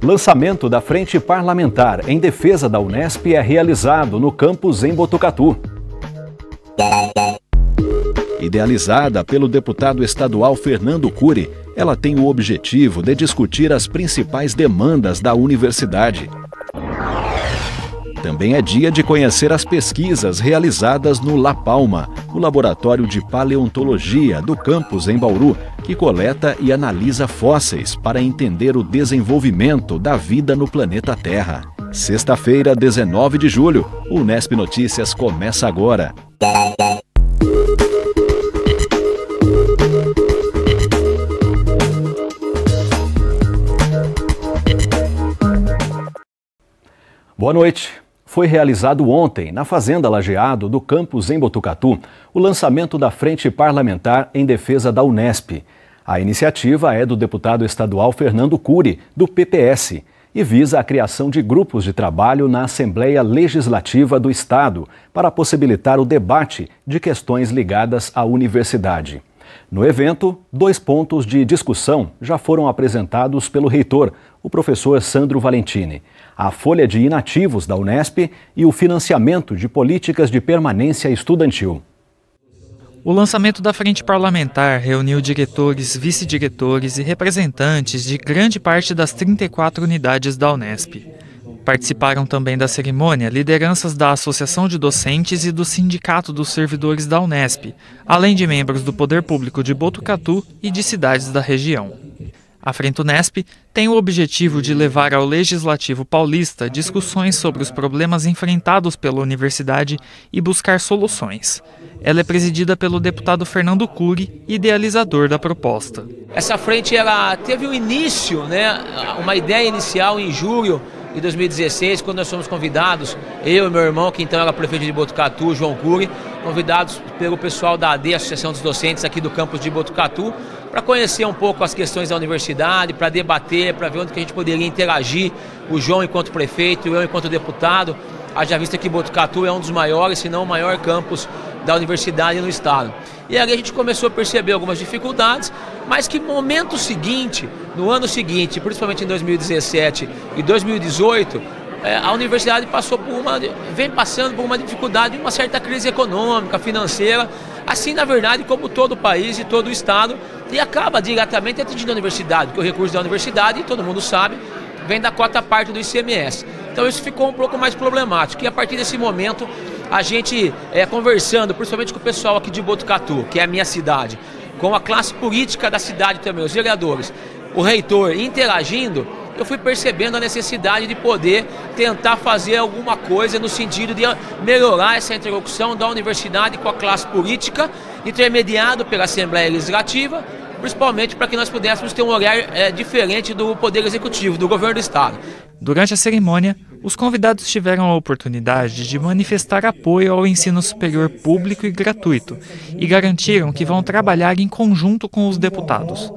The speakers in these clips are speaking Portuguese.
Lançamento da Frente Parlamentar em Defesa da Unesp é realizado no campus em Botucatu. Idealizada pelo deputado estadual Fernando Cury, ela tem o objetivo de discutir as principais demandas da universidade. Também é dia de conhecer as pesquisas realizadas no La Palma, o laboratório de paleontologia do campus em Bauru, que coleta e analisa fósseis para entender o desenvolvimento da vida no planeta Terra. Sexta-feira, 19 de julho, o Unesp Notícias começa agora. Boa noite. Foi realizado ontem, na Fazenda Lajeado do campus em Botucatu, o lançamento da Frente Parlamentar em Defesa da Unesp. A iniciativa é do deputado estadual Fernando Cury, do PPS, e visa a criação de grupos de trabalho na Assembleia Legislativa do Estado para possibilitar o debate de questões ligadas à universidade. No evento, 2 pontos de discussão já foram apresentados pelo reitor, o professor Sandro Valentini: a folha de inativos da Unesp e o financiamento de políticas de permanência estudantil. O lançamento da Frente Parlamentar reuniu diretores, vice-diretores e representantes de grande parte das 34 unidades da Unesp. Participaram também da cerimônia lideranças da Associação de Docentes e do Sindicato dos Servidores da Unesp, além de membros do Poder Público de Botucatu e de cidades da região. A Frente Unesp tem o objetivo de levar ao Legislativo paulista discussões sobre os problemas enfrentados pela universidade e buscar soluções. Ela é presidida pelo deputado Fernando Cury, idealizador da proposta. Essa frente ela teve um início, uma ideia inicial em julho de 2016, quando nós fomos convidados, eu e meu irmão, que então era prefeito de Botucatu, João Cury, convidados pelo pessoal da AD, Associação dos Docentes aqui do campus de Botucatu, para conhecer um pouco as questões da universidade, para debater, para ver onde que a gente poderia interagir, o João enquanto prefeito, eu enquanto deputado, haja vista que Botucatu é um dos maiores, se não o maior campus da universidade no estado. E ali a gente começou a perceber algumas dificuldades, mas que no momento seguinte, no ano seguinte, principalmente em 2017 e 2018, a universidade vem passando por uma dificuldade, uma certa crise econômica, financeira, assim na verdade como todo o país e todo o estado, e acaba diretamente atingindo a universidade, porque o recurso da universidade, todo mundo sabe, vem da cota parte do ICMS. Então isso ficou um pouco mais problemático, e a partir desse momento a gente conversando, principalmente com o pessoal aqui de Botucatu, que é a minha cidade, com a classe política da cidade também, os vereadores, o reitor interagindo, eu fui percebendo a necessidade de poder tentar fazer alguma coisa no sentido de melhorar essa interlocução da universidade com a classe política, intermediado pela Assembleia Legislativa, principalmente para que nós pudéssemos ter um olhar diferente do Poder Executivo, do Governo do Estado. Durante a cerimônia, os convidados tiveram a oportunidade de manifestar apoio ao ensino superior público e gratuito e garantiram que vão trabalhar em conjunto com os deputados.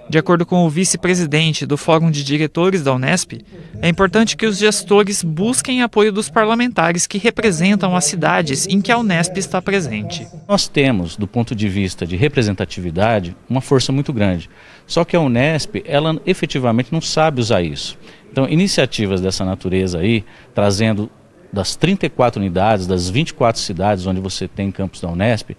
De acordo com o vice-presidente do Fórum de Diretores da Unesp, é importante que os gestores busquem apoio dos parlamentares que representam as cidades em que a Unesp está presente. Nós temos, do ponto de vista de representatividade, uma força muito grande. Só que a Unesp, ela efetivamente não sabe usar isso. Então, iniciativas dessa natureza aí, trazendo das 34 unidades, das 24 cidades onde você tem campus da Unesp,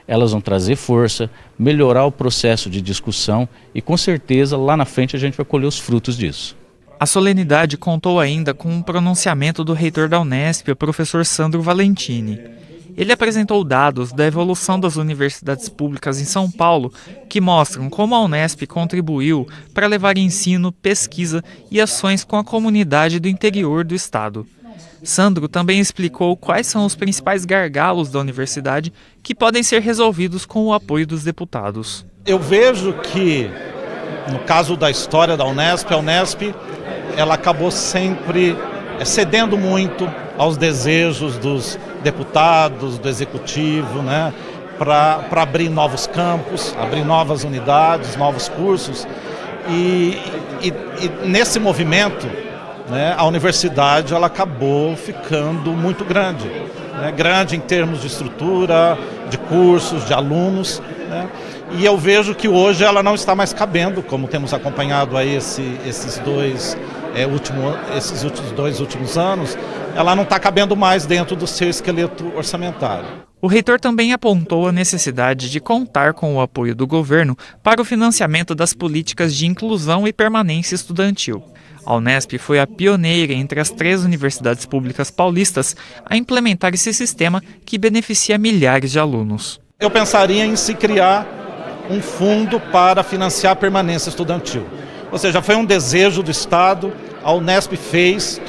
elas vão trazer força, melhorar o processo de discussão e com certeza lá na frente a gente vai colher os frutos disso. A solenidade contou ainda com um pronunciamento do reitor da Unesp, o professor Sandro Valentini. Ele apresentou dados da evolução das universidades públicas em São Paulo que mostram como a Unesp contribuiu para levar ensino, pesquisa e ações com a comunidade do interior do estado. Sandro também explicou quais são os principais gargalos da universidade que podem ser resolvidos com o apoio dos deputados. Eu vejo que, no caso da história da Unesp, a Unesp ela acabou sempre cedendo muito aos desejos dos deputados, do executivo, para abrir novos campos, abrir novas unidades, novos cursos. E nesse movimento, a universidade ela acabou ficando muito grande, grande em termos de estrutura, de cursos, de alunos, e eu vejo que hoje ela não está mais cabendo, como temos acompanhado aí esses dois esses dois últimos anos, ela não está cabendo mais dentro do seu esqueleto orçamentário. O reitor também apontou a necessidade de contar com o apoio do governo para o financiamento das políticas de inclusão e permanência estudantil. A Unesp foi a pioneira entre as 3 universidades públicas paulistas a implementar esse sistema que beneficia milhares de alunos. Eu pensaria em se criar um fundo para financiar a permanência estudantil. Ou seja, foi um desejo do Estado, a Unesp fez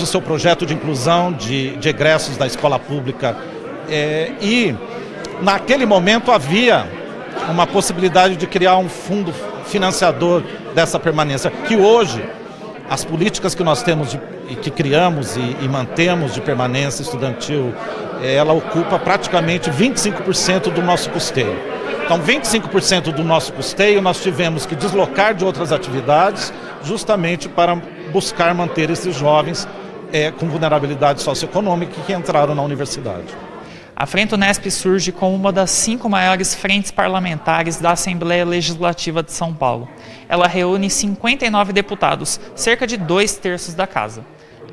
o seu projeto de inclusão de egressos da escola pública e naquele momento havia uma possibilidade de criar um fundo financiador dessa permanência, que hoje as políticas que nós temos e que criamos e mantemos de permanência estudantil, ela ocupa praticamente 25% do nosso custeio. Então 25% do nosso custeio nós tivemos que deslocar de outras atividades justamente para buscar manter esses jovens com vulnerabilidade socioeconômica que entraram na universidade. A Frente Unesp surge como uma das 5 maiores frentes parlamentares da Assembleia Legislativa de São Paulo. Ela reúne 59 deputados, cerca de 2/3 da casa.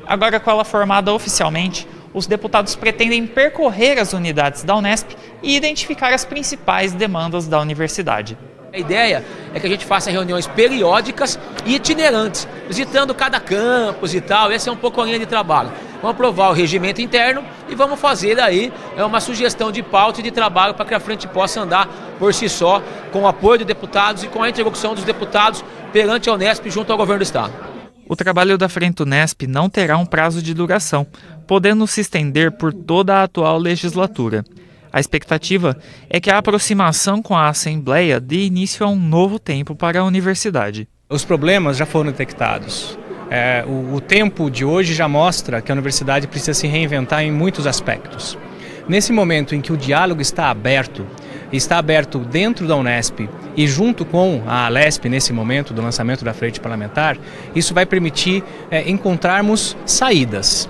Agora, com ela formada oficialmente, os deputados pretendem percorrer as unidades da Unesp e identificar as principais demandas da universidade. A ideia é que a gente faça reuniões periódicas e itinerantes, visitando cada campus e tal. Essa é um pouco a linha de trabalho. Vamos aprovar o regimento interno e vamos fazer aí uma sugestão de pauta e de trabalho para que a frente possa andar por si só, com o apoio de deputados e com a interlocução dos deputados perante a Unesp junto ao governo do Estado. O trabalho da Frente Unesp não terá um prazo de duração, podendo se estender por toda a atual legislatura. A expectativa é que a aproximação com a Assembleia dê início a um novo tempo para a universidade. Os problemas já foram detectados. O tempo de hoje já mostra que a universidade precisa se reinventar em muitos aspectos. Nesse momento em que o diálogo está aberto dentro da Unesp e junto com a Alesp, nesse momento do lançamento da frente parlamentar, isso vai permitir encontrarmos saídas.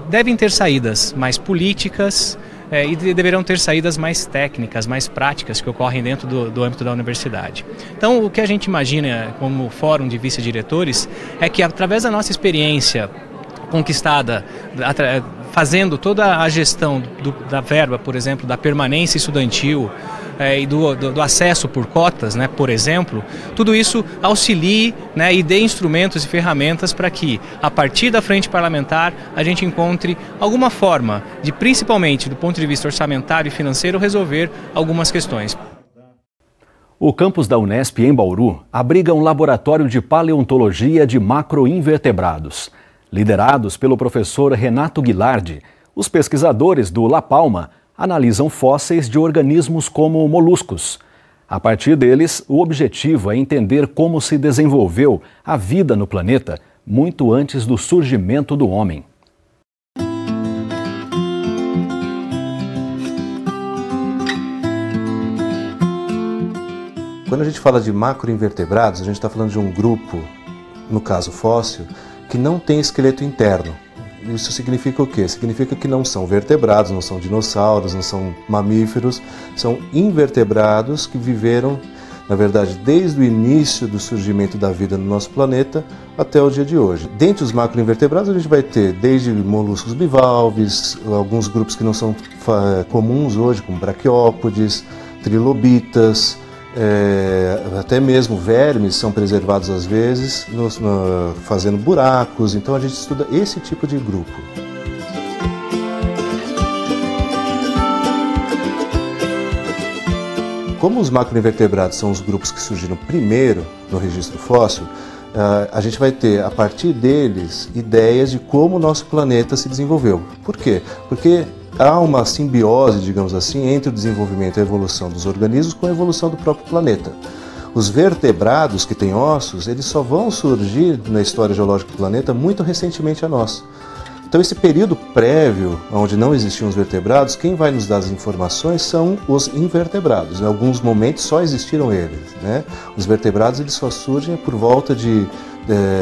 Devem ter saídas mais políticas, e deverão ter saídas mais técnicas, mais práticas que ocorrem dentro do âmbito da universidade. Então, o que a gente imagina como fórum de vice-diretores é que, através da nossa experiência conquistada, fazendo toda a gestão da verba, por exemplo, da permanência estudantil e do acesso por cotas, né, por exemplo, tudo isso auxilie, né, e dê instrumentos e ferramentas para que, a partir da frente parlamentar, a gente encontre alguma forma de, principalmente do ponto de vista orçamentário e financeiro, resolver algumas questões. O campus da Unesp em Bauru abriga um laboratório de paleontologia de macroinvertebrados. Liderados pelo professor Renato Guilardi, os pesquisadores do La Palma analisam fósseis de organismos como moluscos. A partir deles, o objetivo é entender como se desenvolveu a vida no planeta muito antes do surgimento do homem. Quando a gente fala de macroinvertebrados, a gente está falando de um grupo, no caso fóssil, que não tem esqueleto interno. Isso significa o quê? Significa que não são vertebrados, não são dinossauros, não são mamíferos, são invertebrados que viveram, na verdade, desde o início do surgimento da vida no nosso planeta até o dia de hoje. Dentre os macroinvertebrados a gente vai ter desde moluscos bivalves, alguns grupos que não são comuns hoje, como braquiópodes, trilobitas, até mesmo vermes são preservados às vezes, fazendo buracos. Então a gente estuda esse tipo de grupo. Como os macroinvertebrados são os grupos que surgiram primeiro no registro fóssil, a gente vai ter, a partir deles, ideias de como o nosso planeta se desenvolveu. Por quê? Porque há uma simbiose, digamos assim, entre o desenvolvimento e a evolução dos organismos com a evolução do próprio planeta. Os vertebrados que têm ossos, eles só vão surgir na história geológica do planeta muito recentemente a nós. Então esse período prévio, onde não existiam os vertebrados, quem vai nos dar as informações são os invertebrados. Em alguns momentos só existiram eles, né? Os vertebrados eles só surgem por volta de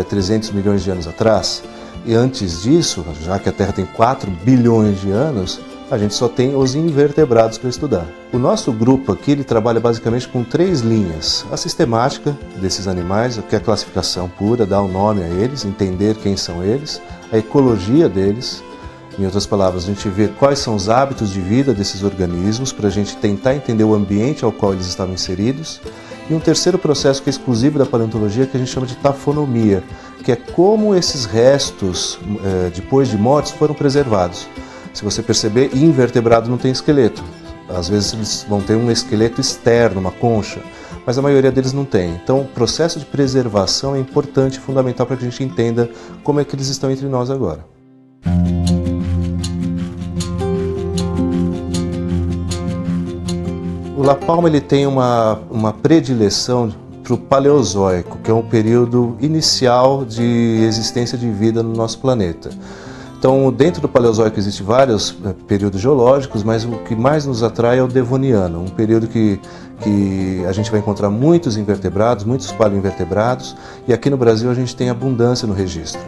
300 milhões de anos atrás. E antes disso, já que a Terra tem 4 bilhões de anos, A gente só tem os invertebrados para estudar. O nosso grupo aqui ele trabalha basicamente com 3 linhas. A sistemática desses animais, que é a classificação pura, dar um nome a eles, entender quem são eles, a ecologia deles. Em outras palavras, a gente vê quais são os hábitos de vida desses organismos para a gente tentar entender o ambiente ao qual eles estavam inseridos. E um terceiro processo que é exclusivo da paleontologia que a gente chama de tafonomia, que é como esses restos, depois de mortos, foram preservados. Se você perceber, invertebrado não tem esqueleto. Às vezes eles vão ter um esqueleto externo, uma concha, mas a maioria deles não tem. Então o processo de preservação é importante e fundamental para que a gente entenda como é que eles estão entre nós agora. O La Palma ele tem uma predileção para o Paleozoico, que é um período inicial de existência de vida no nosso planeta. Então, dentro do Paleozoico existem vários períodos geológicos, mas o que mais nos atrai é o Devoniano, um período que a gente vai encontrar muitos invertebrados, muitos paleoinvertebrados, e aqui no Brasil a gente tem abundância no registro.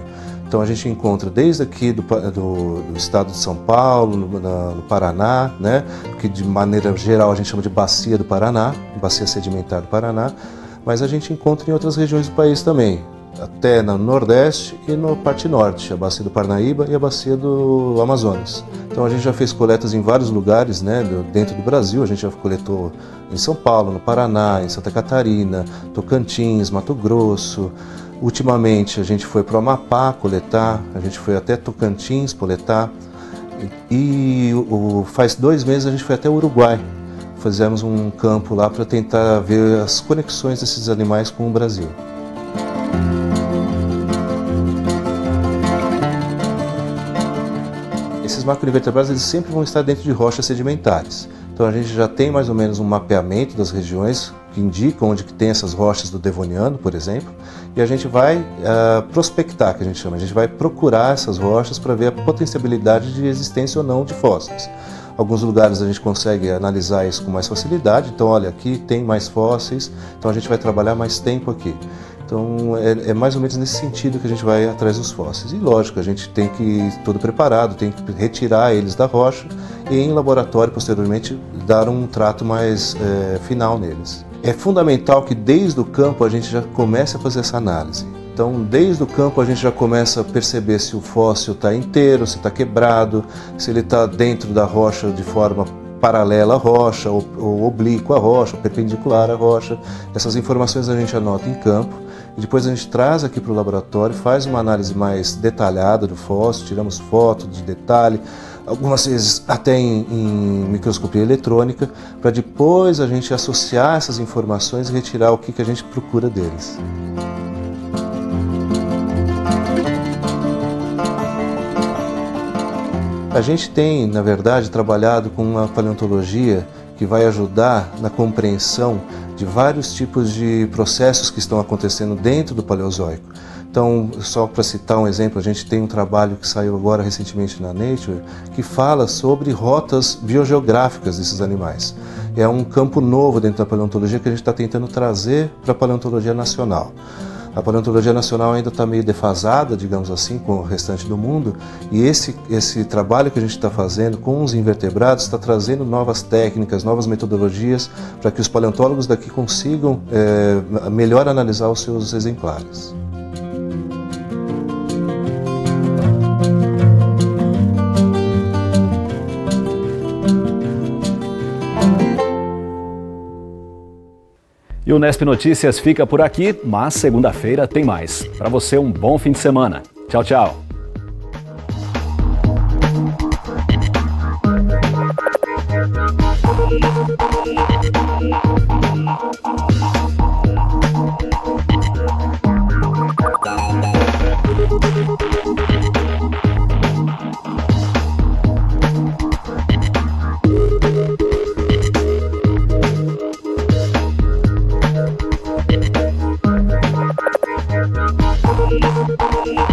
Então a gente encontra desde aqui do estado de São Paulo, no Paraná, né, que de maneira geral a gente chama de Bacia do Paraná, Bacia Sedimentar do Paraná, mas a gente encontra em outras regiões do país também, até no Nordeste e na parte Norte, a Bacia do Parnaíba e a Bacia do Amazonas. Então a gente já fez coletas em vários lugares, né, dentro do Brasil, a gente já coletou em São Paulo, no Paraná, em Santa Catarina, Tocantins, Mato Grosso. Ultimamente a gente foi para o Amapá coletar, a gente foi até Tocantins coletar e faz 2 meses a gente foi até o Uruguai. Fizemos um campo lá para tentar ver as conexões desses animais com o Brasil. Esses macroinvertebrados eles sempre vão estar dentro de rochas sedimentares. Então a gente já tem mais ou menos um mapeamento das regiões que indicam onde que tem essas rochas do Devoniano, por exemplo, e a gente vai prospectar, que a gente chama, a gente vai procurar essas rochas para ver a potencialidade de existência ou não de fósseis. Alguns lugares a gente consegue analisar isso com mais facilidade, então olha, aqui tem mais fósseis, então a gente vai trabalhar mais tempo aqui. Então é mais ou menos nesse sentido que a gente vai atrás dos fósseis. E lógico, a gente tem que ir todo preparado, tem que retirar eles da rocha e em laboratório posteriormente dar um trato mais final neles. É fundamental que desde o campo a gente já comece a fazer essa análise. Então desde o campo a gente já começa a perceber se o fóssil está inteiro, se está quebrado, se ele está dentro da rocha de forma paralela à rocha, ou oblíqua à rocha, ou perpendicular à rocha. Essas informações a gente anota em campo e depois a gente traz aqui para o laboratório, faz uma análise mais detalhada do fóssil, tiramos foto de detalhe, algumas vezes até em microscopia eletrônica, para depois a gente associar essas informações e retirar o que a gente procura deles. A gente tem, na verdade, trabalhado com uma paleontologia que vai ajudar na compreensão de vários tipos de processos que estão acontecendo dentro do Paleozoico. Então, só para citar um exemplo, a gente tem um trabalho que saiu agora recentemente na Nature, que fala sobre rotas biogeográficas desses animais. É um campo novo dentro da paleontologia que a gente está tentando trazer para a paleontologia nacional. A paleontologia nacional ainda está meio defasada, digamos assim, com o restante do mundo, e esse trabalho que a gente está fazendo com os invertebrados está trazendo novas técnicas, novas metodologias para que os paleontólogos daqui consigam melhor analisar os seus exemplares. E o Unesp Notícias fica por aqui, mas segunda-feira tem mais. Para você, um bom fim de semana. Tchau, tchau. We'll be right back.